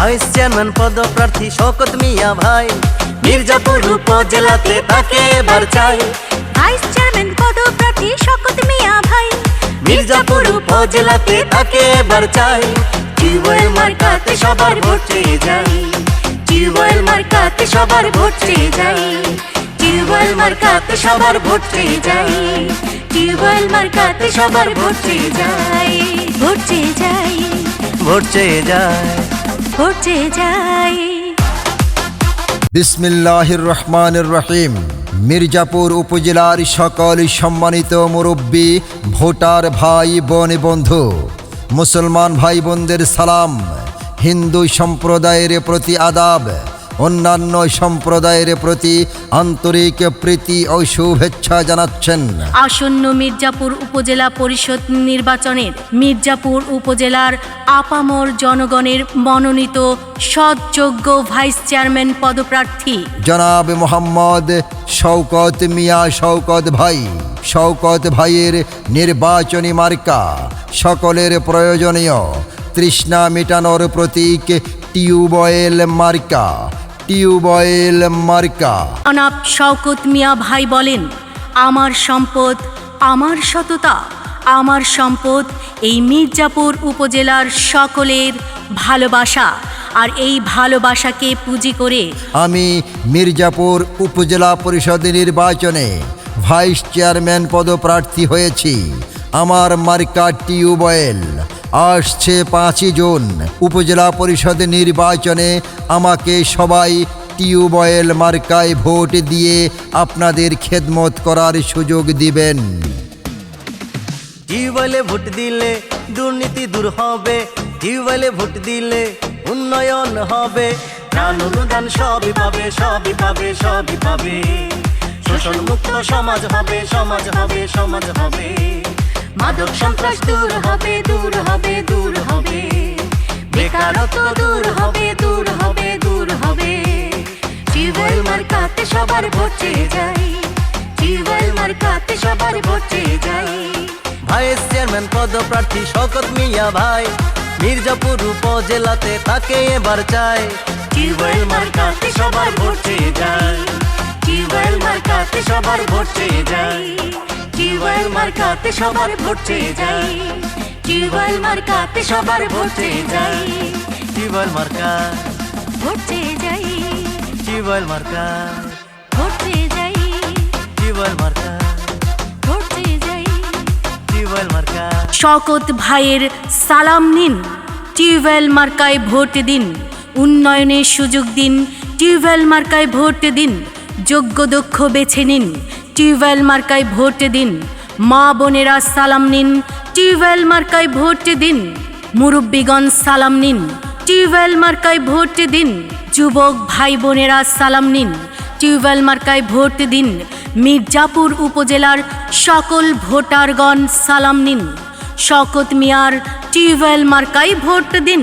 Vice chairman পদপ্রার্থী শওকত মিয়া ভাই, মির্জাপুর উপজেলাতে তাকে এবার চাই। ভাইস চেয়ারম্যান পদপ্রার্থী শওকত মিয়া ভাই, মির্জাপুর উপজেলাতে তাকে এবার চাই। টিউবওয়েল মার্কাতে সবার ভোট চেয়ে যাই, টিউবওয়েল মার্কাতে সবার ভোট চেয়ে যাই, টিউবওয়েল মার্কাতে সবার ভোট চেয়ে যাই, টিউবওয়েল মার্কাতে সবার ভোট চেয়ে যাই, ভোট চেয়ে যাই, ভোট চেয়ে যাই, ভোট চেয়ে যাই। বিসমিল্লাহির রহমানির রহিম। মির্জাপুর উপজেলার সকল সম্মানিত মুরব্বী, ভোটার ভাই বোন বন্ধু, মুসলমান ভাই বোনদের সালাম, হিন্দু সম্প্রদায়ের প্রতি আদাব, অন্যান্য সম্প্রদায়ের প্রতি আন্তরিক প্রীতি ও শুভেচ্ছা জানাচ্ছেন। আসন্ন মির্জাপুর উপজেলা পরিষদ নির্বাচনের মির্জাপুর উপজেলার আপামর জনগণের মনোনীত সৎযোগ্য ভাইস চেয়ারম্যান পদপ্রার্থী জনাব মোহাম্মদ শওকত মিয়া শওকত ভাই। শওকত ভাইয়ের নির্বাচনী মার্কা সকলের প্রয়োজনীয় তৃষ্ণা মেটানোর প্রতীক টিউবওয়েল মার্কা, টিউবওয়েল মার্কা। জনাব শওকত মিয়া ভাই বলেন, আমার সম্পদ আমার সততা, আমার সম্পদ এই মির্জাপুর উপজেলার সকলের ভালোবাসা, আর এই ভালোবাসাকে পুঁজি করে আমি মির্জাপুর উপজেলা পরিষদ নির্বাচনে ভাইস চেয়ারম্যান পদপ্রার্থী হয়েছি। আমার মার্কা টিউবওয়েল। আসছে 5 জুন উপজেলা পরিষদ নির্বাচনে আমাকে সবাই টিউবওয়েল মার্কায় ভোট দিয়ে আপনাদের খেদমত করার সুযোগ দিবেন। টিউবওয়েলে ভোট দিলে দুর্নীতি দূর হবে, টিউবওয়েলে ভোট দিলে উন্নয়ন হবে, ত্রাণ অনুদান সবই পাবে, সবই পাবে, সবই পাবে, শোষণ মুক্ত সমাজ হবে, সমাজ হবে, সমাজ হবে, মাদক সন্ত্রাস দূর হবে, দূর হবে, দূর হবে, বেকারত্ব দূর হবে, দূর হবে, দূর হবে। টিউবওয়েল মার্কাতে সবার ভোট চেয়ে যাই, টিউবওয়েল মার্কাতে সবার ভোট চেয়ে যাই। ভাইস চেয়ারম্যান পদপ্রার্থী শওকত মিয়া ভাই, মির্জাপুর উপজেলাতে তাকে এবার চাই। টিউবওয়েল মার্কাতে সবার ভোট চেয়ে যাই, টিউবওয়েল মার্কাতে সবার ভোট চেয়ে যাই, টিউবওয়েল মার্কাতে সবার ভোট চেয়ে যাই, টিউবওয়েল মার্কাতে সবার ভোট চেয়ে যাই, টিউবওয়েল মার্কা ভোট চেয়ে যাই, টিউবওয়েল মার্কা ভোট চেয়ে যাই, টিউবওয়েল মার্কা ভোট চেয়ে যাই। টিউবওয়েল মার্কা। শওকত ভাইয়ের সালাম নিন, টিউবওয়েল মার্কায় ভোট দিন, উন্নয়নের সুযোগ দিন, টিউবওয়েল মার্কায় ভোট দিন, যোগ্য দক্ষ বেছে নিন, টিউবওয়েল মার্কায় ভোট দিন, মা বোনেরা সালাম নিন, টিউবওয়েল মার্কায় ভোট দিন, মুরব্বীগণ সালাম নিন, টিউবওয়েল মার্কায় ভোট দিন, যুবক ভাই বোনেরা সালাম নিন, টিউবওয়েল মার্কায় ভোট দিন, মির্জাপুর উপজেলার সকল ভোটারগণ সালাম নিন, শওকত মিয়ার টিউবওয়েল মার্কায় ভোট দিন।